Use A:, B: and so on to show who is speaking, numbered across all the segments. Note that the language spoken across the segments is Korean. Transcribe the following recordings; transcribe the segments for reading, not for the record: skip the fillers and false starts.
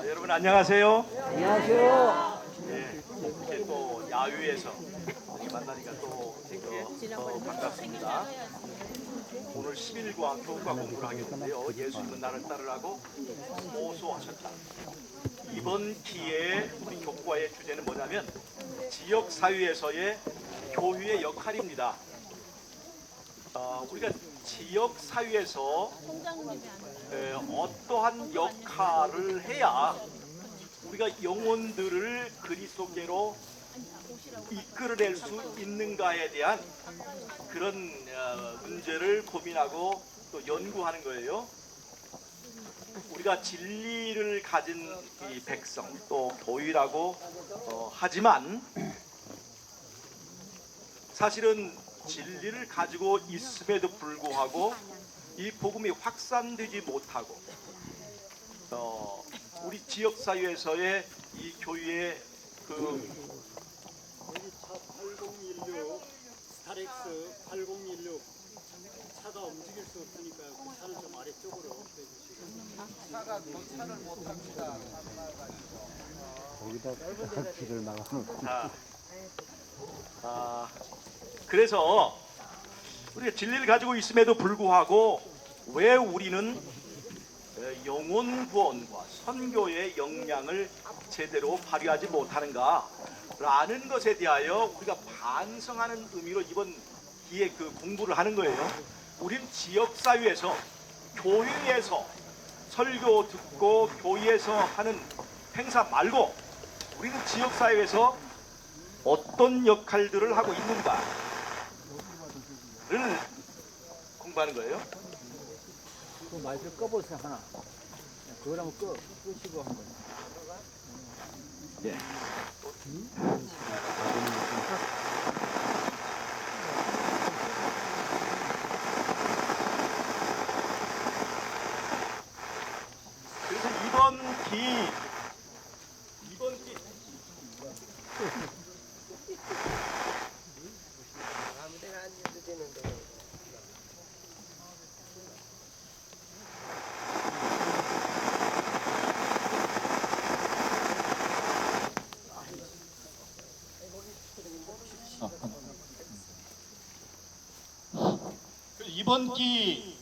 A: 여러분 안녕하세요.
B: 안녕하세요.
A: 네, 이렇게 또 야유에서 이렇게 만나니까 또 반갑습니다. 오늘 11과 교과 공부를 하겠는데요. 예수 있는 나를 따르라고 호소하셨다. 이번 기회에 우리 교과의 주제는 뭐냐면 지역사회에서의 교회의 역할입니다. 우리가 지역사회에서 어떠한 역할을 해야 우리가 영혼들을 그리스도께로 이끌어낼 수 있는가에 대한 그런 문제를 고민하고 또 연구하는 거예요. 우리가 진리를 가진 이 백성 또 교회라고 하지만 사실은 진리를 가지고 있음에도 불구하고 이 복음이 확산되지 못하고 우리 지역사회에서의 이 교회의 그
C: 차 8016 스타렉스 8016 차가 움직일 수 없으니까요. 그 차는 좀 아래쪽으로 빼주시고.
D: 차가 도착을 못합니다.
B: 거기다 길을 나가는.
A: 그래서 우리가 진리를 가지고 있음에도 불구하고 왜 우리는 영혼 구원과 선교의 역량을 제대로 발휘하지 못하는가 라는 것에 대하여 우리가 반성하는 의미로 이번 기회 그 공부를 하는 거예요. 우리는 지역사회에서 교회에서 설교 듣고 교회에서 하는 행사 말고 우리는 지역사회에서 어떤 역할들을 하고 있는가를 공부하는 거예요.
B: 그 마이크를 꺼보세요 하나. 그걸 한번 끄시고 한번.
A: 예. 그래서 이번 기
D: 아무데나 앉아도 되는데.
A: 이번 기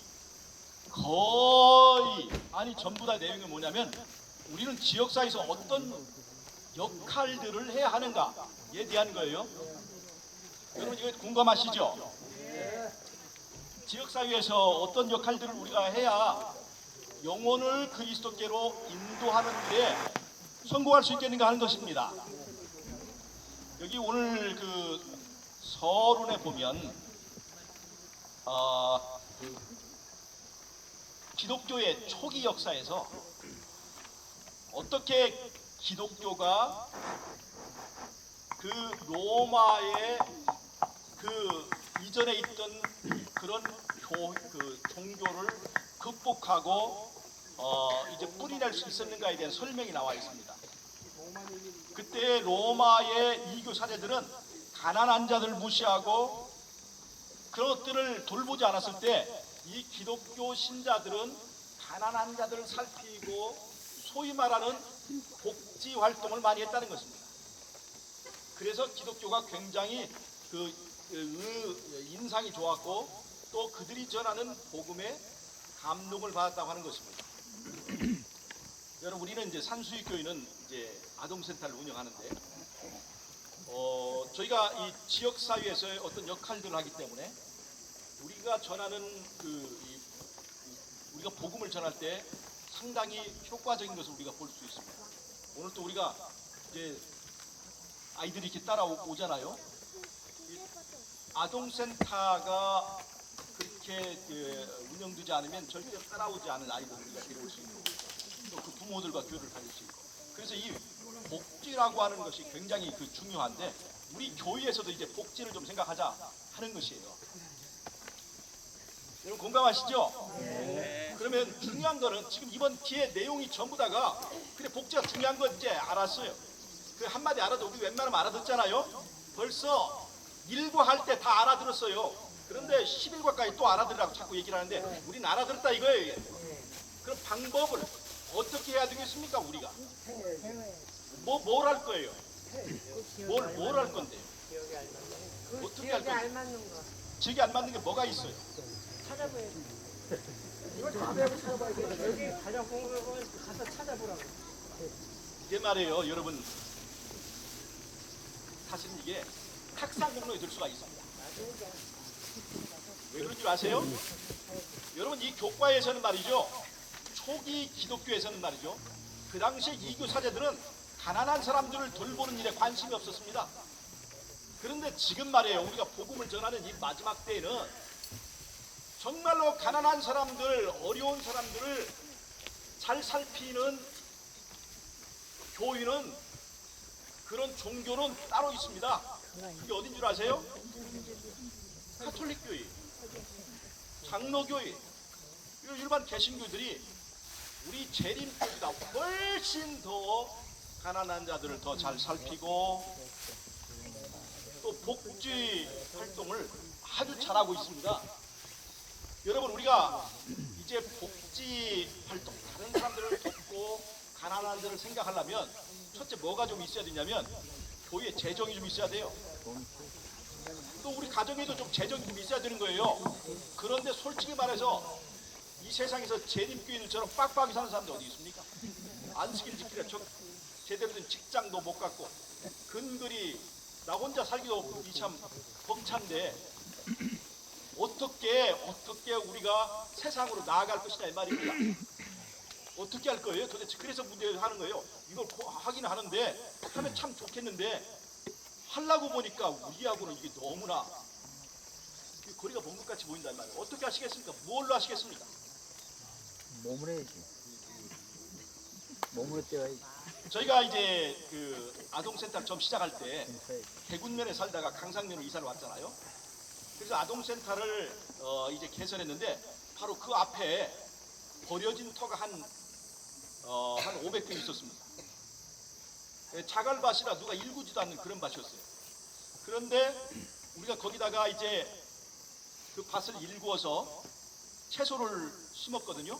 A: 거의 아니 전부 다 내용이 뭐냐면 우리는 지역사회에서 어떤 역할들을 해야 하는가에 대한 거예요. 여러분 이거 공감하시죠? 지역사회에서 어떤 역할들을 우리가 해야 영혼을 그리스도께로 인도하는 일에 성공할 수 있겠는가 하는 것입니다. 여기 오늘 그 서론에 보면 기독교의 초기 역사에서 어떻게 기독교가 그 로마의 그 이전에 있던 그런 그 종교를 극복하고 이제 뿌리낼 수 있었는가에 대한 설명이 나와 있습니다. 그때 로마의 이교 사제들은 가난한 자들 무시하고 그런 것들을 돌보지 않았을 때 이 기독교 신자들은 가난한 자들을 살피고 소위 말하는 복지 활동을 많이 했다는 것입니다. 그래서 기독교가 굉장히 그 인상이 좋았고 또 그들이 전하는 복음에 감동을 받았다고 하는 것입니다. 여러분 우리는 이제 산수익교회는 이제 아동센터를 운영하는데 저희가 이 지역사회에서의 어떤 역할들을 하기 때문에 우리가 전하는 우리가 복음을 전할 때 상당히 효과적인 것을 우리가 볼 수 있습니다. 오늘 또 우리가 이제 아이들이 이렇게 따라오잖아요. 아동센터가 그렇게 운영되지 않으면 절대 따라오지 않은 아이들을 우리가 데려올 수 있고 또 그 부모들과 교류를 가질 수 있고 그래서 이 복지라고 하는 것이 굉장히 중요한데 우리 교회에서도 이제 복지를 좀 생각하자 하는 것이에요. 여러분 공감하시죠? 네. 그러면 중요한 거는 지금 이번 기회 내용이 전부 다가 그래 복지가 중요한 건 이제 알았어요. 그 한마디 알아도 우리 웬만하면 알아듣잖아요. 벌써 1부 할 때 다 알아들었어요. 그런데 11과까지 또 알아들으라고 자꾸 얘기를 하는데 우리는 알아들었다 이거예요. 그럼 방법을 어떻게 해야 되겠습니까? 우리가 뭘 할 거예요? 뭘 할 건데요? 어떻게 할 건데요?
D: 알맞는 거.
A: 지역에 안 맞는 게 뭐가 있어요?
D: 찾아봐야지.
C: 여기 가장 궁금한 건 가서 찾아보라고.
A: 이게 말이에요, 여러분. 사실은 이게 탁상 공로에 들 수가 있습니다. 왜 그런 줄 아세요? 여러분, 이 교과에서는 말이죠, 초기 기독교에서는 말이죠, 그 당시에 이교 사제들은 가난한 사람들을 돌보는 일에 관심이 없었습니다. 그런데 지금 말이에요, 우리가 복음을 전하는 이 마지막 때에는 정말로 가난한 사람들, 어려운 사람들을 잘 살피는 교회는, 그런 종교는 따로 있습니다. 그게 어딘 줄 아세요? 카톨릭 교회, 장로교회, 일반 개신교들이 우리 재림교보다 훨씬 더 가난한 자들을 더 잘 살피고 또 복지 활동을 아주 잘하고 있습니다. 여러분, 우리가 이제 복지 활동, 다른 사람들을 돕고 가난한 자를 생각하려면 첫째 뭐가 좀 있어야 되냐면 교회에 재정이 좀 있어야 돼요. 또 우리 가정에도 좀 재정이 좀 있어야 되는 거예요. 그런데 솔직히 말해서 이 세상에서 재림교인들처럼 빡빡이 사는 사람들 어디 있습니까? 안식일 지키려 제대로 된 직장도 못 갖고 근거리 나 혼자 살기도 참 벅찬데 어떻게 우리가 세상으로 나아갈 것이냐 이 말입니다. 어떻게 할 거예요? 도대체 그래서 문제하는 거예요. 이걸 하긴 하는데 하면 참 좋겠는데 하려고 보니까 우리하고는 이게 너무나 거리가 먼 것 같이 보인단 말이에요. 어떻게 하시겠습니까? 뭘로 하시겠습니까?
B: 몸으로 해야지. 몸으로 떼어야지.
A: 저희가 이제 그 아동센터를 처음 시작할 때 대군면에 살다가 강상면으로 이사를 왔잖아요. 그래서 아동센터를 이제 개설했는데 바로 그 앞에 버려진 터가 한 500개 있었습니다. 자갈밭이라 누가 일구지도 않는 그런 밭이었어요. 그런데 우리가 거기다가 이제 그 밭을 일구어서 채소를 심었거든요.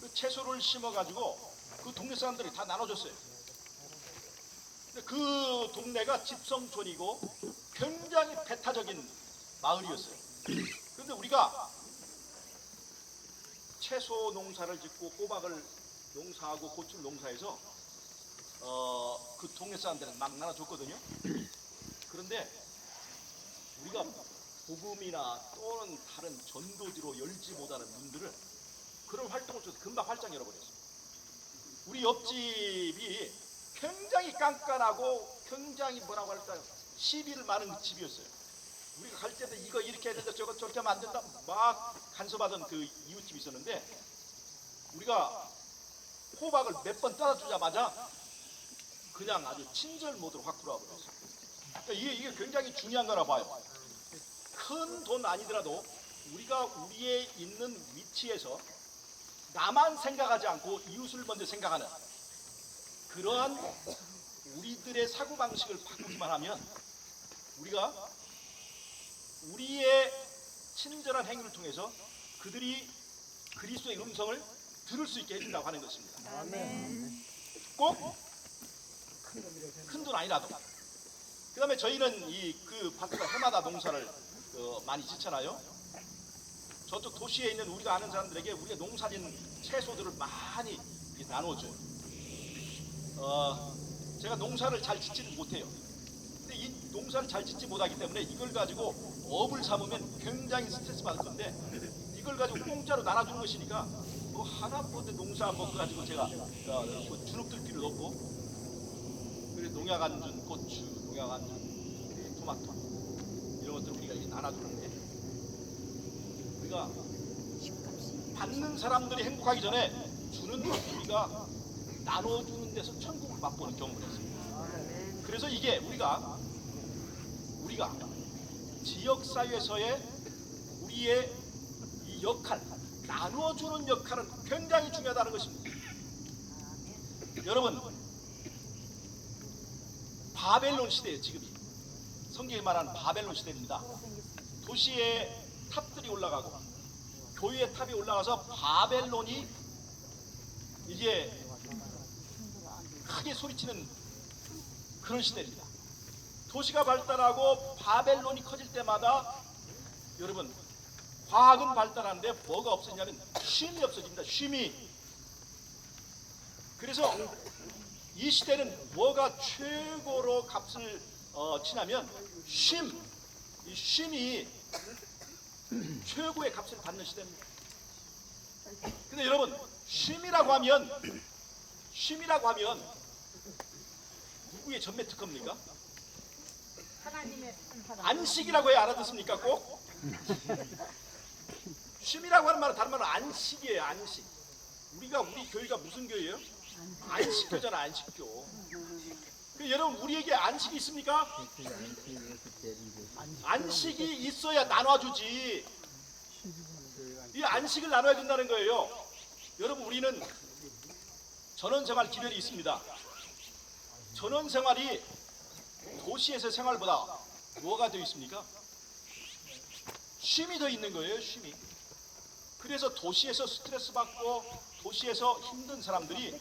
A: 그 채소를 심어가지고 그 동네 사람들이 다 나눠줬어요. 근데 그 동네가 집성촌이고 굉장히 배타적인 마을이었어요. 그런데 우리가 채소 농사를 짓고 꼬박을 농사하고 고추를 농사해서 그 동네 사람들은 막 나눠줬거든요. 그런데 우리가 복음이나 또는 다른 전도지로 열지 못하는 분들을 그런 활동을 통해서 금방 활짝 열어버렸어요. 우리 옆집이 굉장히 깐깐하고 굉장히 뭐라고 할까요? 시비를 많은 집이었어요. 우리가 갈 때도 이거 이렇게 해야 된다, 저거 저렇게 하면 안 된다, 막 간섭하던 그 이웃집이 있었는데 우리가 호박을 몇 번 따라주자마자 그냥 아주 친절 모드로 확 들어와 버렸어요. 그러니까 이게 굉장히 중요한 거라 봐요. 큰 돈 아니더라도 우리가 우리의 있는 위치에서 나만 생각하지 않고 이웃을 먼저 생각하는 그러한 우리들의 사고방식을 바꾸기만 하면 우리가 우리의 친절한 행위를 통해서 그들이 그리스도의 음성을 들을 수 있게 해준다고 하는 것입니다. 꼭 큰 돈 아니라도. 그 다음에 저희는 그 밭에서 해마다 농사를 많이 짓잖아요. 저쪽 도시에 있는 우리가 아는 사람들에게 우리가 농사진 채소들을 많이 나눠줘요. 제가 농사를 잘 짓지는 못해요. 근데 이 농사를 잘 짓지 못하기 때문에 이걸 가지고 업을 삼으면 굉장히 스트레스 받을 건데 이걸 가지고 공짜로 나눠주는 것이니까 뭐 하나 못해 농사 뭐 가지고 제가 뭐 주눅들 필요도 없고 그리고 농약 안 준 고추, 농약 안 준 토마토 이런 것들 우리가 이렇게 나눠주는데 우리가 받는 사람들이 행복하기 전에 주는 우리가 나눠주는 데서 천국을 맛보는 경험을 했습니다. 그래서 이게 우리가 지역사회에서의 우리의 이 역할, 나눠주는 역할은 굉장히 중요하다는 것입니다. 여러분, 바벨론 시대예요. 지금이 성경에 말하는 바벨론 시대입니다. 도시에 탑들이 올라가고 교회의 탑이 올라가서 바벨론이 이게 크게 소리치는 그런 시대입니다. 도시가 발달하고 바벨론이 커질 때마다 여러분 과학은 발달하는데 뭐가 없어지냐면 쉼이 없어집니다. 쉼이. 그래서 이 시대는 뭐가 최고로 값을 치냐면 쉼. 이 쉼이 최고의 값을 받는 시대입니다. 근데 여러분 쉼이라고 하면 누구의 전매 특허입니까?
C: 하나님의
A: 안식이라고 해야 알아듣습니까? 꼭? 쉼이라고 하는 말은 다른 말은 안식이에요. 안식. 우리 교회가 무슨 교회예요? 안식교잖아. 안식교. 여러분 우리에게 안식이 있습니까? 안식이 있어야 나눠주지. 이 안식을 나눠야 된다는 거예요. 여러분 우리는 전원생활 기별이 있습니다. 전원생활이 도시에서 생활보다 뭐가 더 있습니까? 쉼이 더 있는 거예요. 쉼이. 그래서 도시에서 스트레스 받고 도시에서 힘든 사람들이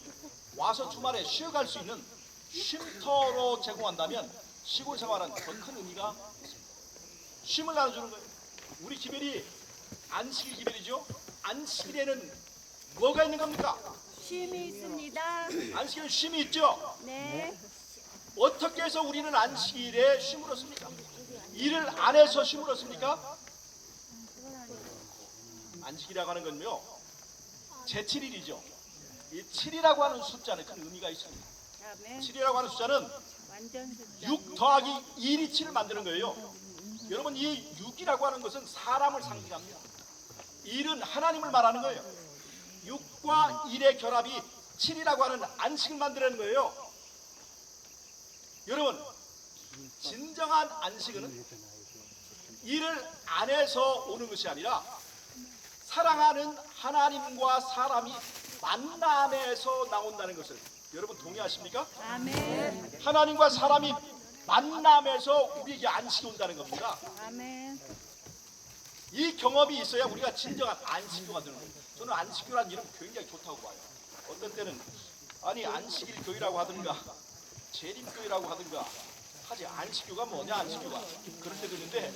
A: 와서 주말에 쉬어갈 수 있는 쉼터로 제공한다면 시골 생활은 더 큰 의미가 있습니다. 쉼을 나눠주는 거예요. 우리 기별이 안식일 기별이죠. 안식일에는 뭐가 있는 겁니까?
E: 쉼이 있습니다.
A: 안식일은 쉼이 있죠.
E: 네.
A: 어떻게 해서 우리는 안식일에 쉼을 얻습니까? 일을 안 해서 쉼을 얻습니까? 안식이라고 하는 건요 제7일이죠. 이 7이라고 하는 숫자는 큰 의미가 있습니다.
E: 아멘.
A: 7이라고 하는 숫자는
E: 완전 숫자.
A: 6 더하기 1이 7을 만드는 거예요. 여러분 이 6이라고 하는 것은 사람을 상징합니다. 1은 하나님을 말하는 거예요. 6과 1의 결합이 7이라고 하는 안식을 만드는 거예요. 여러분 진정한 안식은 일을 안 해서 오는 것이 아니라 사랑하는 하나님과 사람이 만남에서 나온다는 것을 여러분 동의하십니까?
E: 아멘.
A: 하나님과 사람이 만남에서 우리에게 안식이 온다는 겁니다.
E: 아멘.
A: 이 경험이 있어야 우리가 진정한 안식교가 되는 거예요. 저는 안식교라는 이름 굉장히 좋다고 봐요. 어떤 때는 아니 안식일 교회라고 하든가 재림교회라고 하든가 하지 안식교가 뭐냐 안식교가 그럴 때도 있는데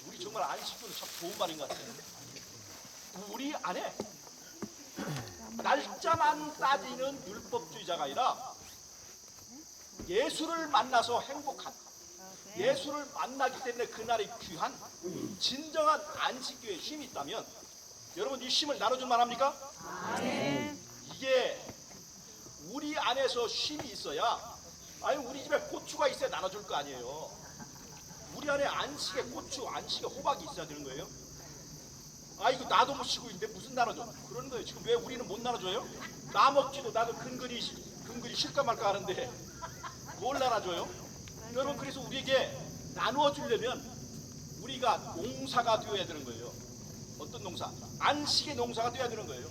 A: 우리 정말 안식교는 참 좋은 말인 것 같아요. 우리 안에 날짜만 따지는 율법주의자가 아니라 예수를 만나서 행복한 예수를 만나기 때문에 그날이 귀한 진정한 안식교의 쉼이 있다면 여러분 이 쉼을 나눠줄 만합니까?
E: 아멘.
A: 이게 우리 안에서 쉼이 있어야 아니 우리 집에 고추가 있어야 나눠줄 거 아니에요. 우리 안에 안식의 고추, 안식의 호박이 있어야 되는 거예요. 아 이거 나도 못 쉬고 있는데 무슨 나눠줘? 그러는 거예요. 지금 왜 우리는 못 나눠줘요? 나 먹지도 나도 근근히 쉴까 말까 하는데 뭘 나눠줘요? 여러분 그래서 우리에게 나누어 주려면 우리가 농사가 되어야 되는 거예요. 어떤 농사? 안식의 농사가 되어야 되는 거예요.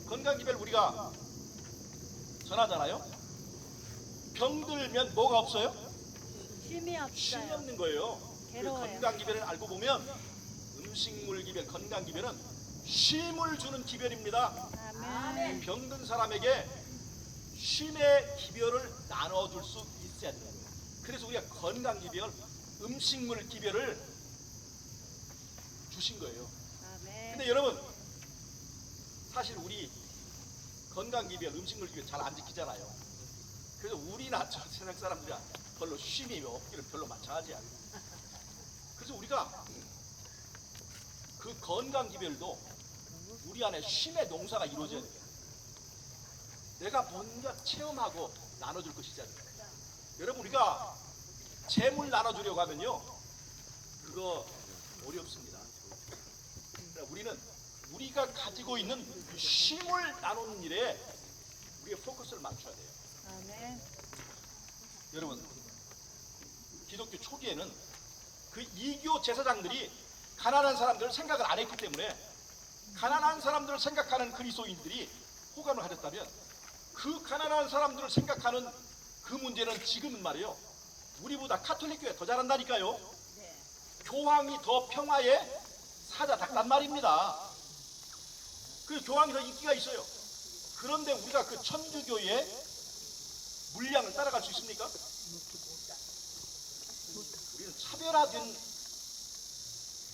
A: 건강기별 우리가 전하잖아요. 병들면 뭐가 없어요?
E: 쉼이
A: 쉼이
E: 없어요.
A: 없는 거예요. 그
E: 괴로워요.
A: 건강기별을 알고 보면 음식물 기별, 건강기별은 쉼을 주는 기별입니다.
E: 아멘.
A: 병든 사람에게 쉼의 기별을 나눠줄 수 있어야 되는 거예요. 그래서 우리가 건강기별, 음식물 기별을 주신 거예요.
E: 아멘.
A: 근데 여러분 사실 우리 건강기별, 음식물 기별 잘 안 지키잖아요. 그래서 우리나 저 세상 사람들이 별로 쉼이 없기를 별로 마찬가지야. 그래서 우리가 그 건강기별도 우리 안에 쉼의 농사가 이루어져야 돼요. 내가 먼저 체험하고 나눠줄 것이지 않습니까? 여러분 우리가 재물 나눠주려고 하면요 그거 어렵습니다. 그러니까 우리는 우리가 가지고 있는 그 쉼을 나누는 일에 우리가 포커스를 맞춰야 돼요.
E: 아멘.
A: 여러분 기독교 초기에는 그 이교 제사장들이 가난한 사람들을 생각을 안 했기 때문에 가난한 사람들을 생각하는 그리스도인들이 호감을 가졌다면 그 가난한 사람들을 생각하는 그 문제는 지금은 말이에요 우리보다 카톨릭 교회 더 잘한다니까요. 교황이 더 평화의 사자 닭단 말입니다. 그 교황이 더 인기가 있어요. 그런데 우리가 그 천주교의 물량을 따라갈 수 있습니까? 우리는 차별화된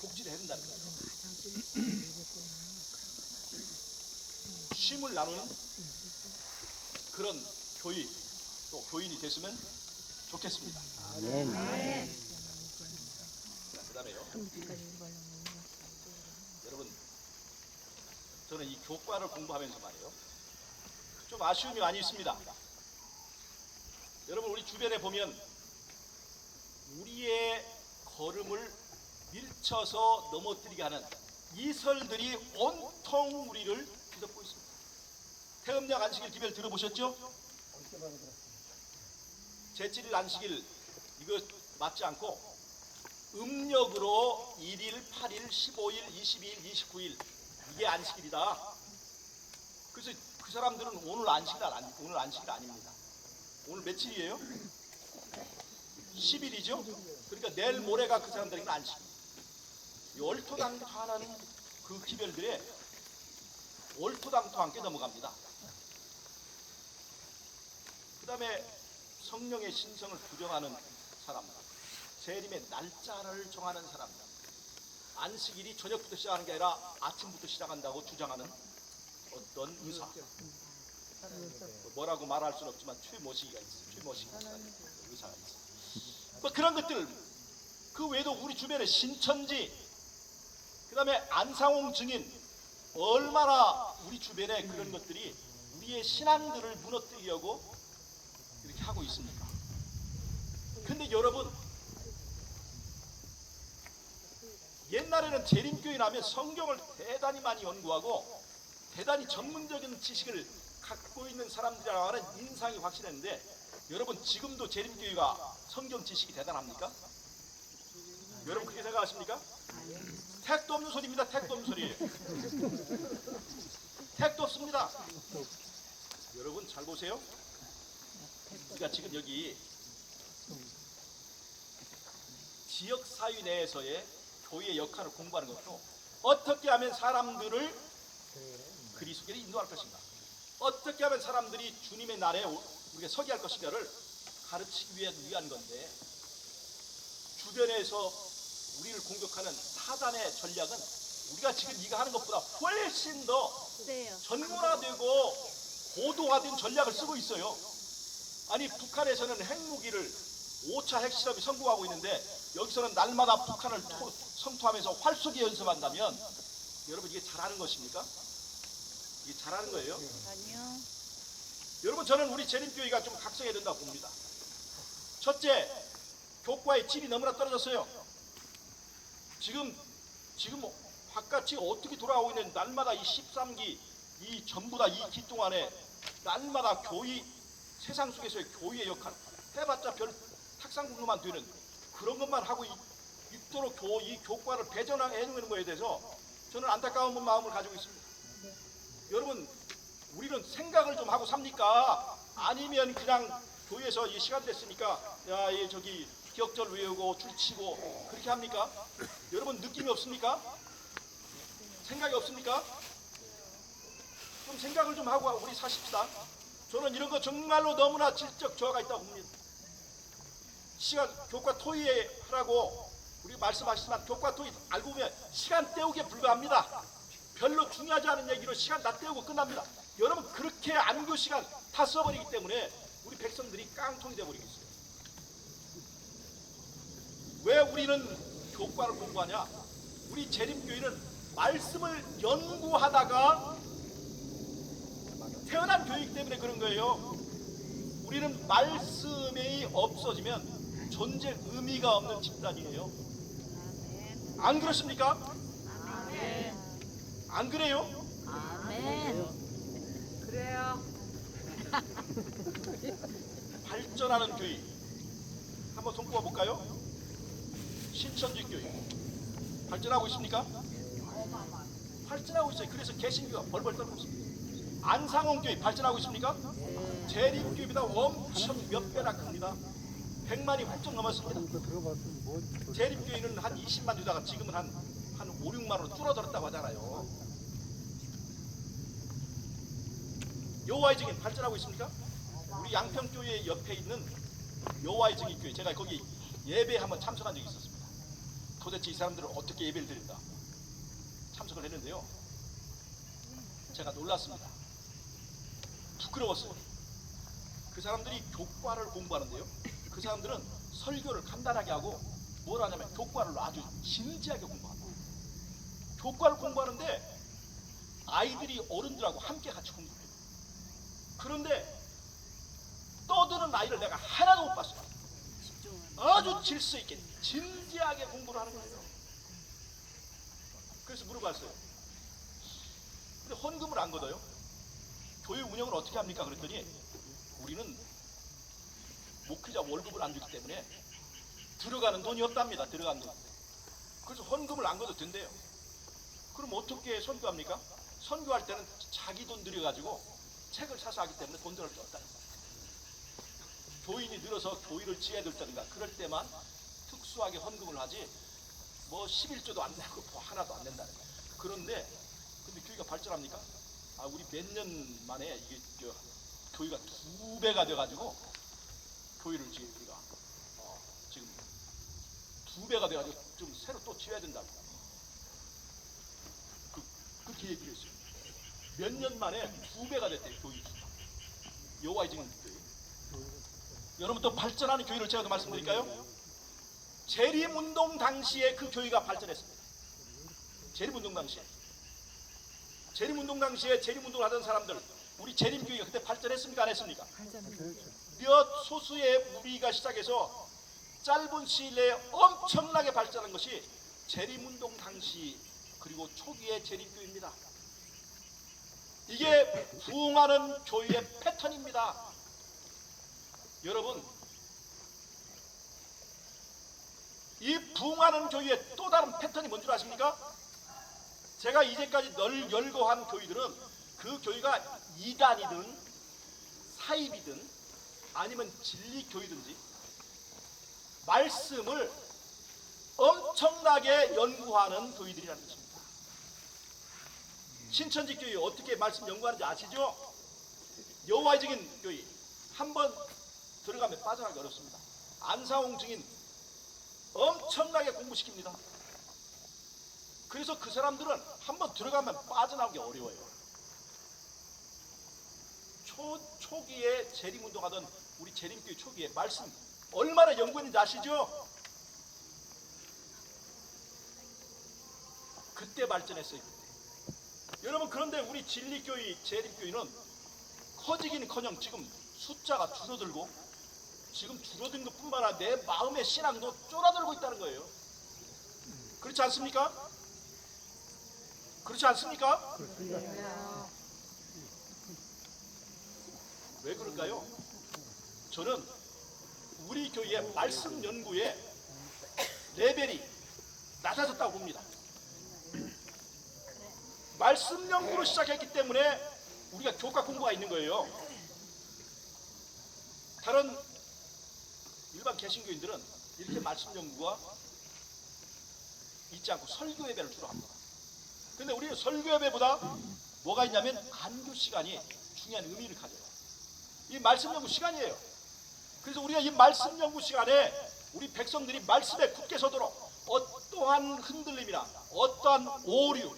A: 복지를 해야 된다는 거예요. 쉼을 나누는 그런 교회 또 교인이 됐으면 좋겠습니다. 그다음에요. 여러분, 저는 이 교과를 공부하면서 말이에요. 좀 아쉬움이 많이 있습니다. 여러분, 우리 주변에 보면 우리의 걸음을 밀쳐서 넘어뜨리게 하는 이설들이 온통 우리를 뒤덮고 있습니다. 태음력 안식일 기별 들어보셨죠? 제7일 안식일 이거 맞지 않고 음력으로 1일, 8일, 15일, 22일, 29일 이게 안식일이다. 그래서 그 사람들은 오늘 안식일 아닙니다. 오늘 며칠이에요? 10일이죠? 그러니까 내일 모레가 그 사람들에게는 안식일. 얼토당토하는 그 기별들에 얼토당토 함께 넘어갑니다. 그 다음에 성령의 신성을 부정하는 사람들, 재림의 날짜를 정하는 사람들, 안식일이 저녁부터 시작하는 게 아니라 아침부터 시작한다고 주장하는 어떤 의사, 뭐라고 말할 수는 없지만 최모시기가 있어요. 최모시기 의사가 있어요. 뭐 그런 것들, 그 외에도 우리 주변에 신천지, 그 다음에 안상홍 증인, 얼마나 우리 주변에 그런 것들이 우리의 신앙들을 무너뜨리려고 이렇게 하고 있습니까? 근데 여러분, 옛날에는 재림교회 나면 성경을 대단히 많이 연구하고 대단히 전문적인 지식을 갖고 있는 사람들이라고 하는 인상이 확실했는데, 여러분 지금도 재림교회가 성경 지식이 대단합니까? 여러분 그렇게 생각하십니까? 택도 없는 소리입니다. 택도 없는 소리예요. 택도 없습니다. 여러분 잘 보세요. 우리가 지금 여기 지역사회 내에서의 교회의 역할을 공부하는 것도 어떻게 하면 사람들을 그리스도께로 인도할 것인가, 어떻게 하면 사람들이 주님의 날에 우리가 서게 할 것인가를 가르치기 위한 건데, 주변에서 우리를 공격하는 사단의 전략은 우리가 지금 이거 하는 것보다 훨씬 더 전문화되고 고도화된 전략을 쓰고 있어요. 아니, 북한에서는 핵무기를 5차 핵실험이 성공하고 있는데 여기서는 날마다 북한을 성토하면서 활쏘기 연습한다면 여러분 이게 잘하는 것입니까? 이게 잘하는 거예요?
E: 아니요.
A: 여러분, 저는 우리 재림교회가 좀 각성해야 된다고 봅니다. 첫째, 교과의 질이 너무나 떨어졌어요. 지금 바깥이 어떻게 돌아가고 있는, 날마다 이 13기 이 전부 다 이 기 동안에 날마다 교회, 세상 속에서의 교회의 역할 해봤자 별 탁상공로만 되는 그런 것만 하고 있도록 이 교과를 배전해 놓는 거에 대해서 저는 안타까운 마음을 가지고 있습니다. 여러분, 우리는 생각을 좀 하고 삽니까? 아니면 그냥 교회에서 이 시간 됐으니까 저기 기억절 외우고 줄치고 그렇게 합니까? 여러분 느낌이 없습니까? 생각이 없습니까? 좀 생각을 좀 하고 우리 사십시다. 저는 이런 거 정말로 너무나 질적 저하가 있다고 봅니다. 시간 교과 토의 하라고 우리 말씀하시지만 교과 토의 알고 보면 시간 때우기에 불과합니다. 별로 중요하지 않은 얘기로 시간 다 때우고 끝납니다. 여러분, 그렇게 안교 시간 다 써버리기 때문에 우리 백성들이 깡통이 돼버리고 있어요. 왜 우리는 교과를 공부하냐? 우리 재림교회는 말씀을 연구하다가 태어난 교회이기 때문에 그런 거예요. 우리는 말씀이 없어지면 존재 의미가 없는 집단이에요. 안 그렇습니까? 안 그래요?
C: 그래요.
A: 발전하는 교회 한번 손꼽아 볼까요? 신천지 교회 발전하고 있습니까? 발전하고 있어요. 그래서 개신교가 벌벌 떨고 있습니다. 안상홍 교회 발전하고 있습니까? 재림교회보다 엄청 몇 배나 큽니다. 100만이 훌쩍 넘었습니다. 재림교회는 한 20만 되다가 지금은 한 5, 6만으로 줄어들었다고 하잖아요. 여호와의 증인 발전하고 있습니까? 우리 양평교회 옆에 있는 여호와의 증인 교회, 제가 거기 예배에 한번 참석한 적이 있었습니다. 도대체 이 사람들은 어떻게 예배를 드릴까 참석을 했는데요, 제가 놀랐습니다. 부끄러웠어요. 그 사람들이 교과를 공부하는데요, 그 사람들은 설교를 간단하게 하고 뭘 하냐면 교과를 아주 진지하게 공부합니다. 교과를 공부하는데 아이들이 어른들하고 함께 같이 공부해요. 그런데 떠드는 아이를 내가 하나도 못 봤어요. 아주 질서 있게 진지하게 공부를 하는 거예요. 그래서 물어봤어요. 근데 헌금을 안 걷어요? 교회 운영을 어떻게 합니까? 그랬더니 우리는 목회자 월급을 안 주기 때문에 들어가는 돈이 없답니다. 들어가는 돈. 그래서 헌금을 안 걷어도 된대요. 그럼 어떻게 선교합니까? 선교할 때는 자기 돈 들여가지고 책을 사서 하기 때문에 돈 들을 게 없다. 교인이 늘어서 교회를 지어야 될다든가 그럴 때만 특수하게 헌금을 하지, 뭐 11조도 안 내고 뭐 하나도 안 낸다는 거예요. 그런데 교회가 발전합니까? 우리 몇 년 만에 이게 교회가 2배가 돼가지고 교회를 우리가 지금 2배가 돼가지고 좀 새로 또 지어야 된다고 그렇게 얘기를 했어요. 몇 년 만에 2배가 됐대요, 교회 수가. 여호와의 증인 교회. 여러분, 또 발전하는 교회를 제가 더 말씀드릴까요? 재림운동 당시에 그 교회가 발전했습니다. 재림운동 당시에 재림운동을 하던 사람들, 우리 재림교회가 그때 발전했습니까? 안 했습니까? 몇 소수의 무리가 시작해서 짧은 시일 내에 엄청나게 발전한 것이 재림운동 당시 그리고 초기의 재림교회입니다. 이게 부흥하는 교회의 패턴입니다. 여러분, 이 부흥하는 교회의 또 다른 패턴이 뭔 줄 아십니까? 제가 이제까지 열거한 교회들은 그 교회가 이단이든 사입이든 아니면 진리교회든지 말씀을 엄청나게 연구하는 교회들이라는 것입니다. 신천지 교회 어떻게 말씀 연구하는지 아시죠? 여호와의 증인 교회 한번 들어가면 빠져나가기 어렵습니다. 안사홍 증인 엄청나게 공부시킵니다. 그래서 그 사람들은 한번 들어가면 빠져나오기 어려워요. 초기에 재림운동하던 우리 재림교회 초기에 말씀 얼마나 연구했는지 아시죠? 그때 발전했어요. 그때. 여러분, 그런데 우리 진리교회 재림교회는 커지기는커녕 지금 숫자가 줄어들고, 지금 줄어든 것뿐만 아니라 내 마음의 신앙도 쫄아들고 있다는 거예요. 그렇지 않습니까? 그렇지 않습니까? 왜 그럴까요? 저는 우리 교회의 말씀 연구의 레벨이 낮아졌다고 봅니다. 말씀 연구로 시작했기 때문에 우리가 교과 공부가 있는 거예요. 다른 일반 개신교인들은 이렇게 말씀 연구가 있지 않고 설교 예배를 주로 합니다. 근데 우리는 설교 예배보다 뭐가 있냐면 안교 시간이 중요한 의미를 가져요. 이 말씀 연구 시간이에요. 그래서 우리가 이 말씀 연구 시간에 우리 백성들이 말씀에 굳게 서도록 어떠한 흔들림이나 어떠한 오류,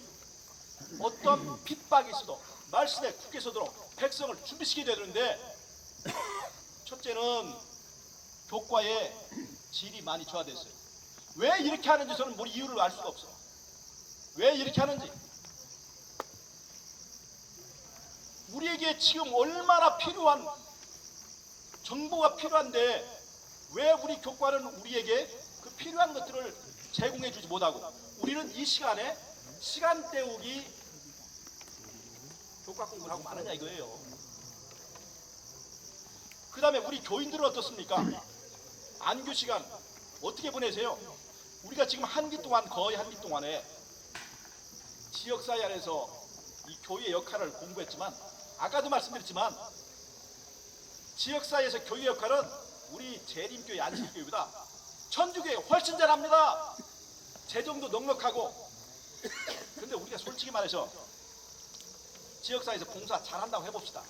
A: 어떠한 핍박이 있어도 말씀에 굳게 서도록 백성을 준비시켜야 되는데, 첫째는 교과의 질이 많이 저하됐어요. 왜 이렇게 하는지 저는 뭐 이유를 알 수가 없어요. 왜 이렇게 하는지. 우리에게 지금 얼마나 필요한 정보가 필요한데 왜 우리 교과는 우리에게 그 필요한 것들을 제공해 주지 못하고 우리는 이 시간에 시간 때우기 교과 공부를 하고 마느냐 이거예요. 그 다음에 우리 교인들은 어떻습니까? 안교 시간 어떻게 보내세요? 우리가 지금 한 기 동안, 거의 한 기 동안에 지역사회 안에서 이 교회의 역할을 공부했지만, 아까도 말씀드렸지만 지역사회에서 교회 역할은 우리 재림교회, 안식교회보다 천주교회 훨씬 잘합니다. 재정도 넉넉하고. 근데 우리가 솔직히 말해서 지역사회에서 봉사 잘한다고 해봅시다.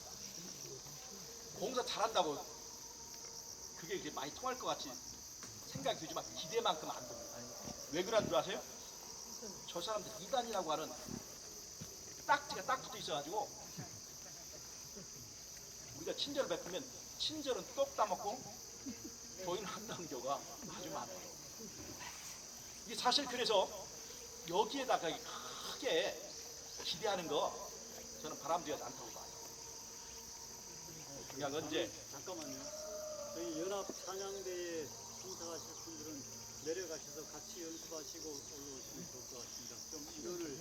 A: 잘한다고 그게 이렇게 많이 통할 것 같이 생각이 들지만 기대만큼 안 됩니다. 왜 그런 줄 아세요? 저 사람들 이단이라고 하는 딱지가 딱 붙어 있어가지고 우리가 친절을 베푸면 친절은 똑 따먹고 교인 한다는 경우가 아주 많아요. 이게 사실 그래서 여기에다가 크게 기대하는 거 저는 바람직하지 않다고 봐요. 그냥 언제
F: 잠깐만요. 저희 연합 찬양대에 참석하실 분들은 내려가셔서 같이 연습하시고 올라오시면 좋을 것 같습니다. 좀 이거를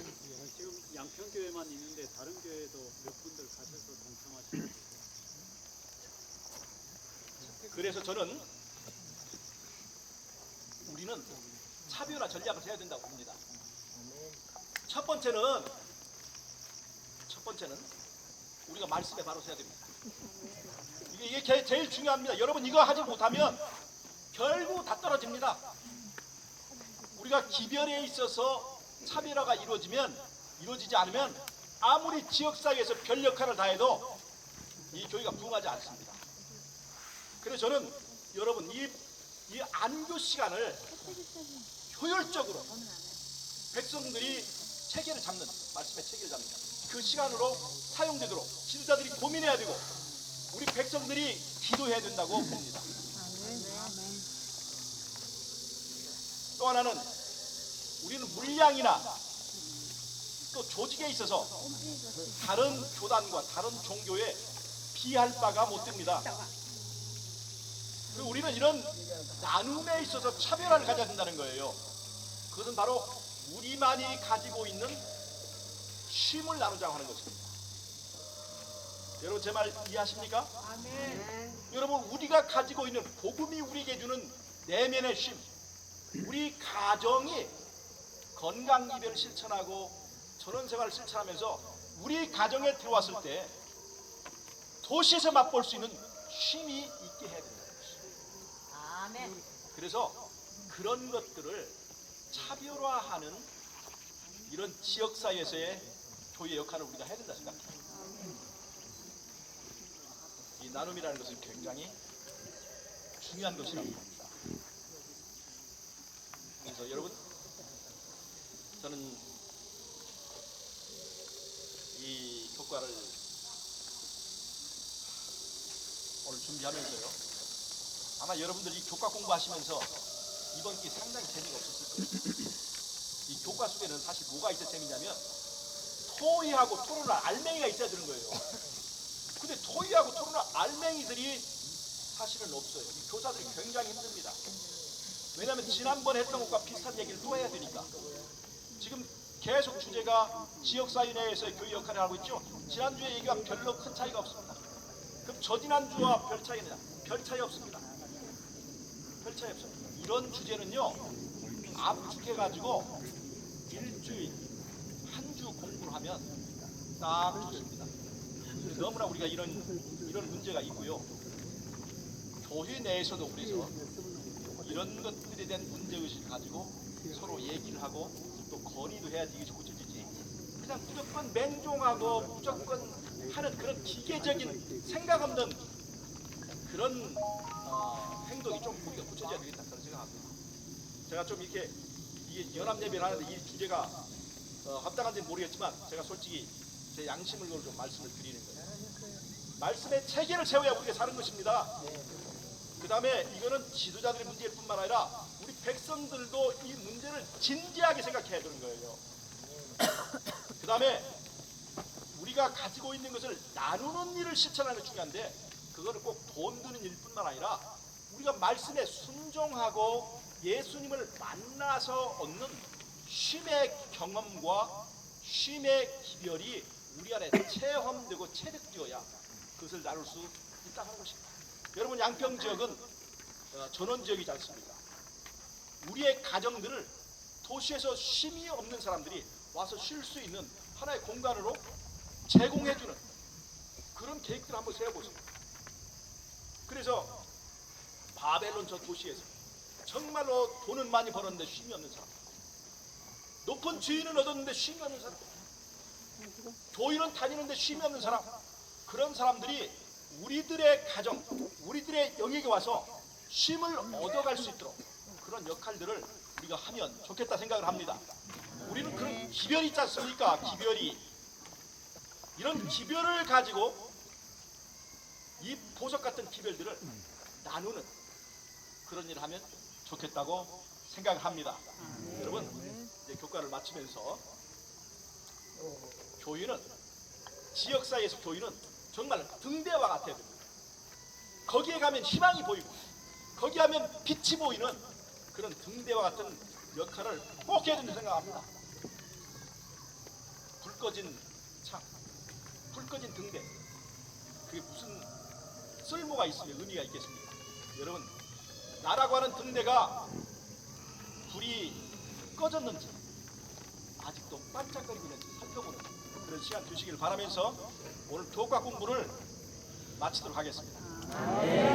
F: 지금 양평교회만 있는데 다른 교회도 몇 분들 가셔서 동참하시면 좋겠습니다.
A: 그래서 저는 우리는 차별화 전략을 해야 된다고 봅니다. 첫 번째는 우리가 말씀에 바로 서야 됩니다. 이게 제일 중요합니다. 여러분 이거 하지 못하면 결국 다 떨어집니다. 우리가 기별에 있어서 차별화가 이루어지지 않으면 아무리 지역사회에서 별 역할을 다해도 이 교회가 부흥하지 않습니다. 그래서 저는 여러분 이 안교 시간을 효율적으로 백성들이 체계를 잡는 말씀의 체계를 잡는 그 시간으로 사용되도록 지도자들이 고민해야 되고 우리 백성들이 기도해야 된다고 봅니다. 또 하나는 우리는 물량이나 또 조직에 있어서 다른 교단과 다른 종교에 비할 바가 못 됩니다. 우리는 이런 나눔에 있어서 차별화를 가져야 된다는 거예요. 그것은 바로 우리만이 가지고 있는 쉼을 나누자고 하는 것입니다. 여러분 제 말 이해하십니까? 여러분 우리가 가지고 있는 복음이 우리에게 주는 내면의 쉼, 우리 가정이 건강 이별을 실천하고 전원생활을 실천하면서 우리 가정에 들어왔을 때 도시에서 맛볼 수 있는 쉼이 있게 해야 된다는 것입니다.
C: 아멘.
A: 그래서 그런 것들을 차별화하는 이런 지역사회에서의 교회 역할을 우리가 해야 된다 생각합니다. 이 나눔이라는 것은 굉장히 중요한 것이라고 봅니다. 그래서 여러분 저는 이 효과를 오늘 준비하면서요 아마 여러분들이 교과 공부하시면서 이번 기 상당히 재미가 없었을 거예요. 이 교과 속에는 사실 뭐가 있어야 재미냐면 토의하고 토론할 알맹이가 있어야 되는 거예요. 근데 토의하고 토론할 알맹이들이 사실은 없어요. 이 교사들이 굉장히 힘듭니다. 왜냐하면 지난번에 했던 것과 비슷한 얘기를 또 해야 되니까. 지금 계속 주제가 지역사회 내에서의 교회 역할을 하고 있죠. 지난주에 얘기와 별로 큰 차이가 없습니다. 그럼 저지난주와 별 차이는 별 차이 없습니다. 별 차이 없습니다. 이런 주제는요 압축해가지고 일주일 한 주 공부를 하면 딱 좋습니다. 너무나 우리가 이런 문제가 있고요. 교회 내에서도 그래서 이런 것들에 대한 문제의식을 가지고 서로 얘기를 하고 또 건의도 해야지 이게 고쳐지지. 그냥 무조건 맹종하고 무조건 하는 그런 기계적인 생각 없는 그런 행동이 좀 우리가 고쳐져야 되겠다 그런 생각합니다. 제가 좀 이렇게 이게 연합 예배를 하는데 이 주제가 합당한지는 모르겠지만 제가 솔직히 제 양심을 걸고 좀 말씀을 드리는 거예요. 말씀의 체계를 세워야 우리가 사는 것입니다. 그 다음에 이거는 지도자들의 문제일 뿐만 아니라 우리 백성들도 이 문제를 진지하게 생각해야 되는 거예요. 그 다음에 우리가 가지고 있는 것을 나누는 일을 실천하는 게 중요한데 그거는 꼭 돈 드는 일뿐만 아니라 우리가 말씀에 순종하고 예수님을 만나서 얻는 쉼의 경험과 쉼의 기별이 우리 안에 체험되고 체득되어야 그것을 나눌 수 있다는 것입니다. 여러분 양평 지역은 전원 지역이지 않습니까? 우리의 가정들을 도시에서 쉼이 없는 사람들이 와서 쉴 수 있는 하나의 공간으로 제공해주는 그런 계획들을 한번 세워보세요. 그래서 바벨론 저 도시에서 정말로 돈은 많이 벌었는데 쉼이 없는 사람, 높은 지위는 얻었는데 쉼이 없는 사람, 교인은 다니는데 쉼이 없는 사람, 그런 사람들이 우리들의 가정, 우리들의 영역에 와서 쉼을 얻어갈 수 있도록 그런 역할들을 우리가 하면 좋겠다 생각을 합니다. 우리는 그런 기별이 있지 않습니까? 기별이. 이런 기별을 가지고 이 보석 같은 기별들을 나누는 그런 일을 하면 좋겠다고 생각을 합니다. 여러분, 이제 교과를 마치면서 교회는, 지역사회에서 교회는 정말 등대와 같아야 됩니다. 거기에 가면 희망이 보이고 거기 하면 빛이 보이는 그런 등대와 같은 역할을 꼭 해야 된다고 생각합니다. 불 꺼진 창, 불 꺼진 등대, 그게 무슨 쓸모가 있으며 의미가 있겠습니까? 여러분, 나라고 하는 등대가 불이 꺼졌는지 아직도 반짝거리고 있는지 살펴보는 그런 시간 주시길 바라면서 오늘 교과 공부를 마치도록 하겠습니다.